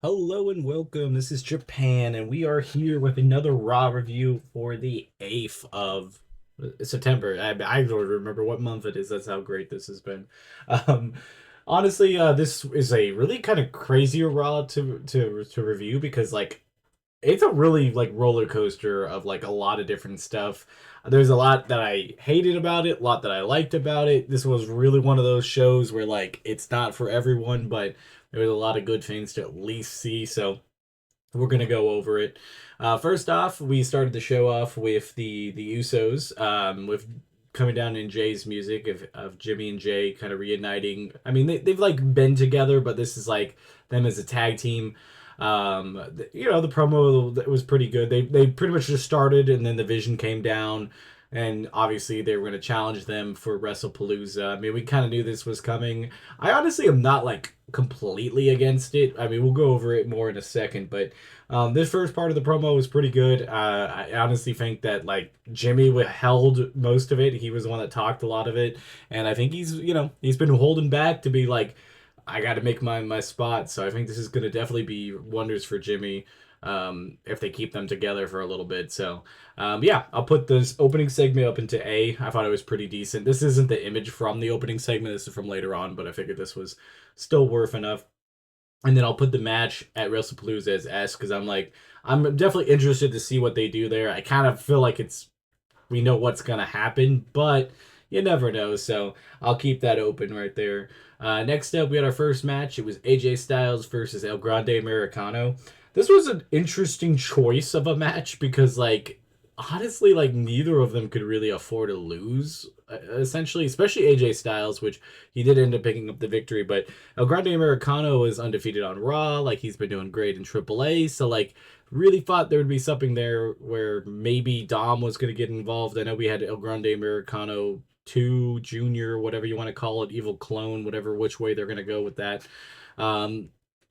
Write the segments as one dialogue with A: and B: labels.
A: Hello and welcome. This is Japan, and we are here with another Raw review for the 8th of September. I don't remember what month it is. That's how great this has been. Um, honestly, this is a really kind of crazier Raw to review because it's a really roller coaster of a lot of different stuff. There's a lot that I hated about it, a lot that I liked about it. This was really one of those shows where it's not for everyone, but there was a lot of good things to at least see. So we're gonna go over it. First off, we started the show off with the Usos, with coming down in Jay's music of Jimmy and Jay kind of reuniting. I mean, they've been together, but this is them as a tag team. The promo was pretty good. They pretty much just started, and then the Vision came down, and obviously they were going to challenge them for WrestlePalooza. I mean, we kind of knew this was coming. I honestly am not completely against it. I mean, we'll go over it more in a second, but this first part of the promo was pretty good. I honestly think that Jimmy held most of it. He was the one that talked a lot of it, and I think he's been holding back to be I got to make my spot. So I think this is going to definitely be wonders for Jimmy if they keep them together for a little bit. So yeah, I'll put this opening segment up into A. I thought it was pretty decent. This isn't the image from the opening segment. This is from later on, but I figured this was still worth enough. And then I'll put the match at WrestlePalooza as S because I'm definitely interested to see what they do there. I kind of feel like we know what's gonna happen, but you never know. So I'll keep that open right there. Next up, we had our first match. It was AJ Styles versus El Grande Americano. This was an interesting choice of a match because honestly, neither of them could really afford to lose. Essentially, especially AJ Styles, which he did end up picking up the victory, but El Grande Americano is undefeated on Raw. He's been doing great in AAA. So really thought there would be something there where maybe Dom was going to get involved. I know we had El Grande Americano 2 Junior, whatever you want to call it, Evil Clone, whatever, which way they're going to go with that.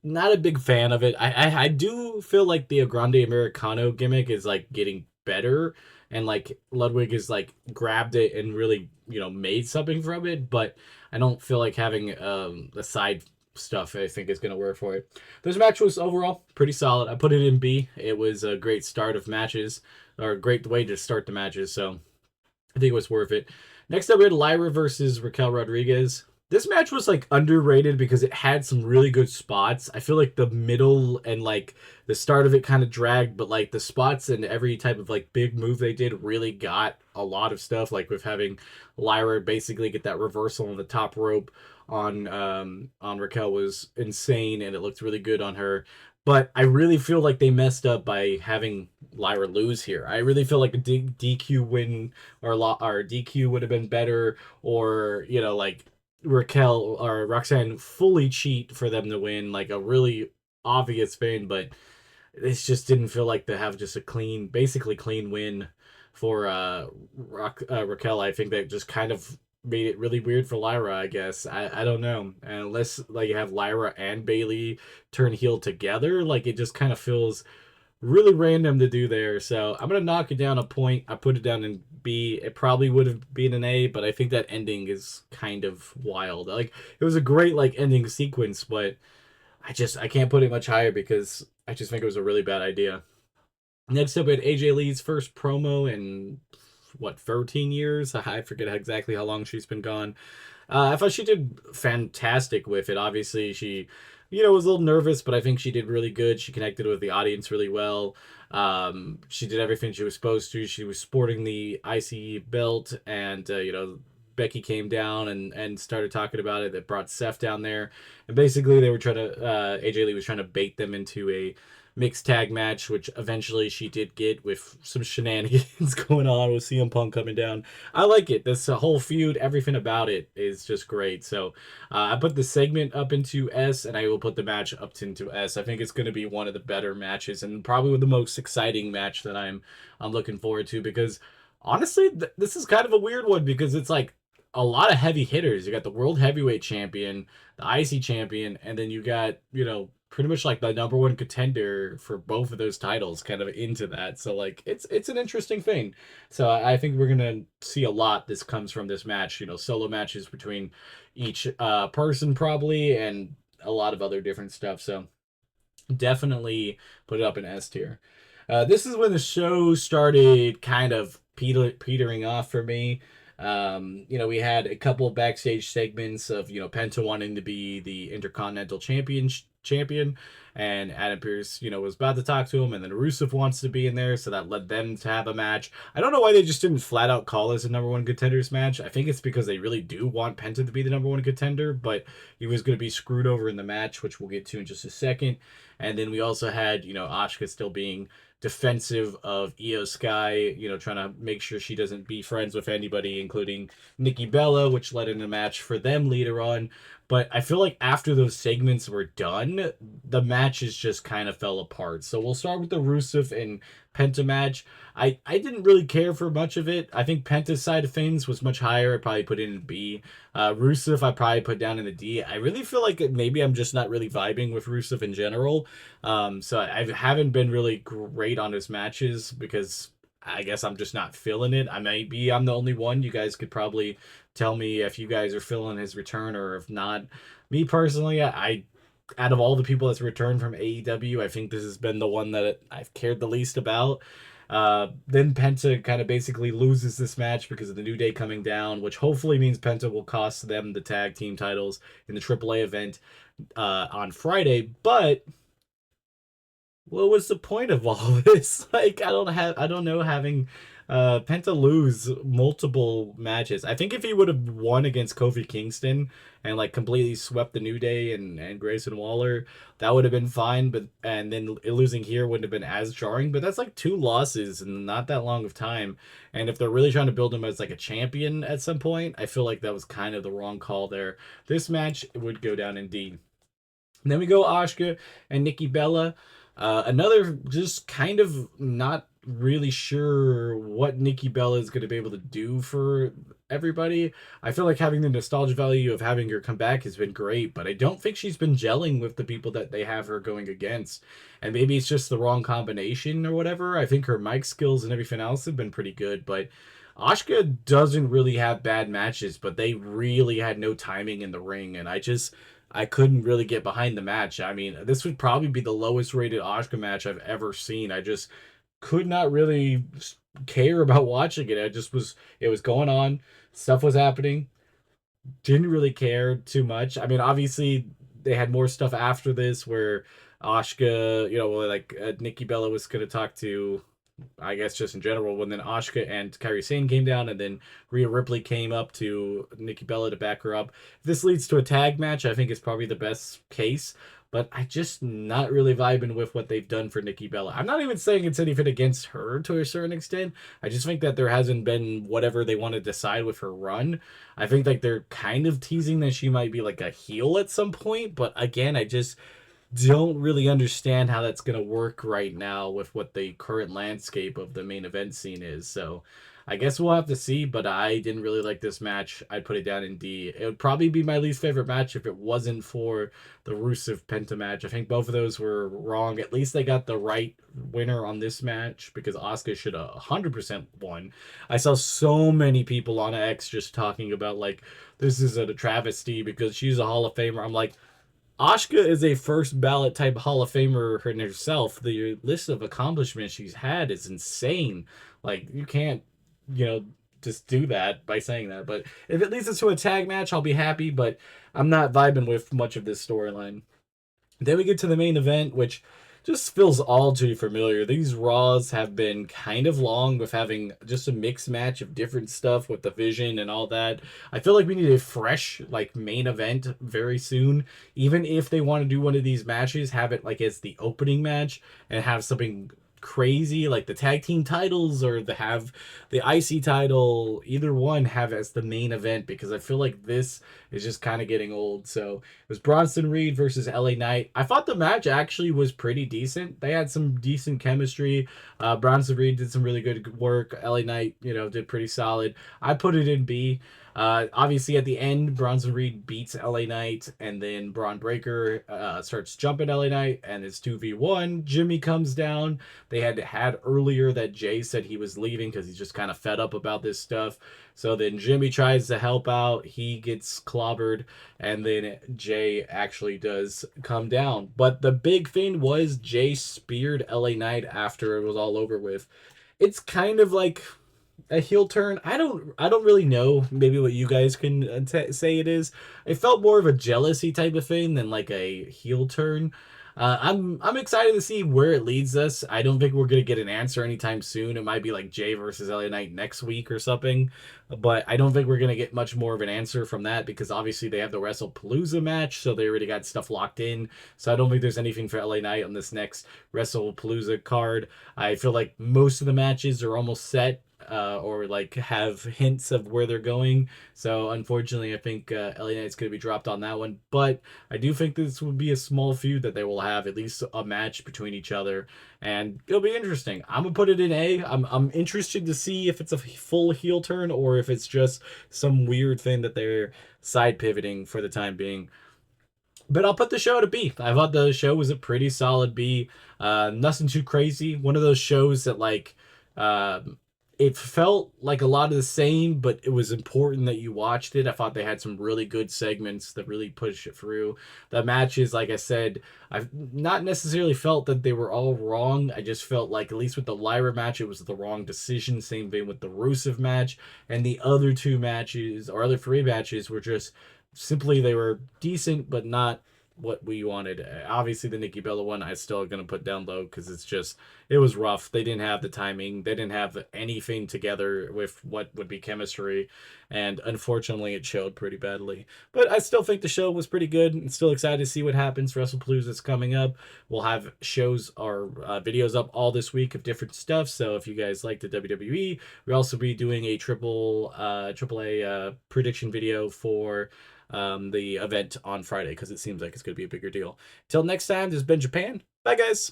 A: Not a big fan of it. I do feel like the El Grande Americano gimmick is getting better, and Ludwig is grabbed it and really made something from it, but I don't feel like having the side stuff I think is going to work for it. This match was overall pretty solid. I put it in B. It was a great start of matches, or a great way to start the matches, so I think it was worth it. Next up, we had Lyra versus Raquel Rodriguez. This match was underrated because it had some really good spots. I feel like the middle and the start of it kind of dragged, but the spots and every type of big move they did really got a lot of stuff. With having Lyra basically get that reversal on the top rope on Raquel was insane, and it looked really good on her. But I really feel like they messed up by having Lyra lose here. I really feel like a DQ win or DQ would have been better, or Raquel or Roxanne fully cheat for them to win, a really obvious win. But it just didn't feel like to have just a basically clean win for Raquel. I think that just kind of made it really weird for Lyra, I guess. I don't know. And unless you have Lyra and Bailey turn heel together, it just kind of feels really random to do there. So I'm gonna knock it down a point. I put it down in B. It probably would have been an A, but I think that ending is kind of wild. It was a great ending sequence, but I can't put it much higher because I just think it was a really bad idea. Next up, we had AJ Lee's first promo in what 13 years. I forget exactly how long she's been gone. I thought she did fantastic with it. Obviously, she, was a little nervous, but I think she did really good. She connected with the audience really well. She did everything she was supposed to. She was sporting the IC belt, and Becky came down and started talking about it. That brought Seth down there, and basically they were trying to AJ Lee was trying to bait them into a mixed tag match, which eventually she did get with some shenanigans going on with CM Punk coming down. I like it. This whole feud, everything about it is just great. So I put the segment up into S, and I will put the match up into S. I think it's going to be one of the better matches, and probably the most exciting match that I'm looking forward to, because honestly, this is kind of a weird one because it's a lot of heavy hitters. You got the world heavyweight champion, the IC champion, and then you got, pretty much the number one contender for both of those titles kind of into that. So it's an interesting thing. So I think we're gonna see a lot this comes from this match, solo matches between each person probably, and a lot of other different stuff. So Definitely put it up in S tier. This is when the show started kind of petering off for me. We had a couple backstage segments of Penta wanting to be the Intercontinental champion, and Adam Pearce was about to talk to him, and then Rusev wants to be in there, so that led them to have a match. I don't know why they just didn't flat out call this a number one contenders match. I think it's because they really do want Penta to be the number one contender, but he was going to be screwed over in the match, which we'll get to in just a second. And then we also had, Asuka still being defensive of Io Sky, trying to make sure she doesn't be friends with anybody, including Nikki Bella, which led in a match for them later on. But I feel like after those segments were done, the matches just kind of fell apart. So we'll start with the Rusev and Penta match. I didn't really care for much of it. I think Penta's side of things was much higher. I probably put it in B. Rusev, I probably put down in the D. I really feel like maybe I'm just not really vibing with Rusev in general. So I haven't been really great on his matches because I guess I'm just not feeling it. I'm the only one. You guys could probably tell me if you guys are feeling his return or if not. Me personally, I out of all the people that's returned from AEW, I think this has been the one that I've cared the least about. Then Penta kind of basically loses this match because of the New Day coming down, which hopefully means Penta will cost them the tag team titles in the AAA event on Friday. But what was the point of all this? Like, I don't know, having Penta lose multiple matches. I think if he would have won against Kofi Kingston and like completely swept the New Day and Grayson Waller, that would have been fine. But and then losing here wouldn't have been as jarring. But that's like two losses in not that long of time. And if they're really trying to build him as like a champion at some point, I feel like that was kind of the wrong call there. This match would go down in D. And then we go Asuka and Nikki Bella. Another just kind of not really sure what Nikki Bella is going to be able to do for everybody. I feel like having the nostalgia value of having her come back has been great, but I don't think she's been gelling with the people that they have her going against. And maybe it's just the wrong combination or whatever. I think her mic skills and everything else have been pretty good, but Asuka doesn't really have bad matches, but they really had no timing in the ring, and I couldn't really get behind the match. I mean, this would probably be the lowest rated Asuka match I've ever seen. I just could not really care about watching it. It was going on, stuff was happening, didn't really care too much. I mean, obviously they had more stuff after this where Asuka, Nikki Bella was going to talk to, I guess just in general, when then Asuka and Kairi Sane came down, and then Rhea Ripley came up to Nikki Bella to back her up. If this leads to a tag match, I think it's probably the best case. But I just not really vibing with what they've done for Nikki Bella. I'm not even saying it's anything against her to a certain extent. I just think that there hasn't been whatever they want to decide with her run. I think like they're kind of teasing that she might be like a heel at some point. But again, I just don't really understand how that's going to work right now with what the current landscape of the main event scene is. So I guess we'll have to see, but I didn't really like this match. I'd put it down in D. It would probably be my least favorite match if it wasn't for the Rusev Penta match. I think both of those were wrong. At least they got the right winner on this match because Asuka should have 100% won. I saw so many people on X just talking about like, this is a travesty because she's a Hall of Famer. I'm like, Asuka is a first ballot type Hall of Famer herself. The list of accomplishments she's had is insane. Like, you can't, just do that by saying that. But if it leads us to a tag match, I'll be happy, but I'm not vibing with much of this storyline. Then we get to the main event, which just feels all too familiar. These Raws have been kind of long with having just a mixed match of different stuff with the Vision and all that. I feel like we need a fresh like main event very soon. Even if they want to do one of these matches, have it like as the opening match and have something crazy like the tag team titles or have the IC title, either one have as the main event, because I feel like this is just kind of getting old. So it was Bronson Reed versus LA Knight. I thought the match actually was pretty decent. They had some decent chemistry. Bronson Reed did some really good work. LA Knight, did pretty solid. I put it in B. Obviously, at the end, Bronson Reed beats LA Knight, and then Braun Breaker starts jumping LA Knight, and it's 2v1. Jimmy comes down. They had earlier that Jay said he was leaving because he's just kind of fed up about this stuff. So then Jimmy tries to help out. He gets clobbered, and then Jay actually does come down. But the big thing was Jay speared LA Knight after it was all over with. It's kind of like a heel turn. I don't really know. Maybe what you guys can say it is. It felt more of a jealousy type of thing than like a heel turn. I'm excited to see where it leads us. I don't think we're gonna get an answer anytime soon. It might be like Jay versus LA Knight next week or something, but I don't think we're gonna get much more of an answer from that because obviously they have the WrestlePalooza match, so they already got stuff locked in. So I don't think there's anything for LA Knight on this next WrestlePalooza card. I feel like most of the matches are almost set or like have hints of where they're going. So unfortunately, I think LA Knight's going to be dropped on that one. But I do think this will be a small feud that they will have at least a match between each other, and it'll be interesting. I'm gonna put it in A. I'm interested to see if it's a full heel turn or if it's just some weird thing that they're side pivoting for the time being. But I'll put the show at a B. I thought the show was a pretty solid B. Nothing too crazy. One of those shows that like uh, it felt like a lot of the same, but it was important that you watched it. I thought they had some really good segments that really pushed it through. The matches, like I said, I've not necessarily felt that they were all wrong. I just felt like, at least with the Lyra match, it was the wrong decision. Same thing with the Rusev match. And the other two matches, or other three matches, were just simply they were decent, but not what we wanted. Obviously, the Nikki Bella one, I still gonna put down low because it was rough. They didn't have the timing. They didn't have anything together with what would be chemistry, and unfortunately, it showed pretty badly. But I still think the show was pretty good. I'm still excited to see what happens. WrestlePalooza's coming up. We'll have shows or videos up all this week of different stuff. So if you guys like the WWE, we'll also be doing a triple A prediction video for the event on Friday because it seems like it's going to be a bigger deal. Till next time, this has been Japan. Bye, guys.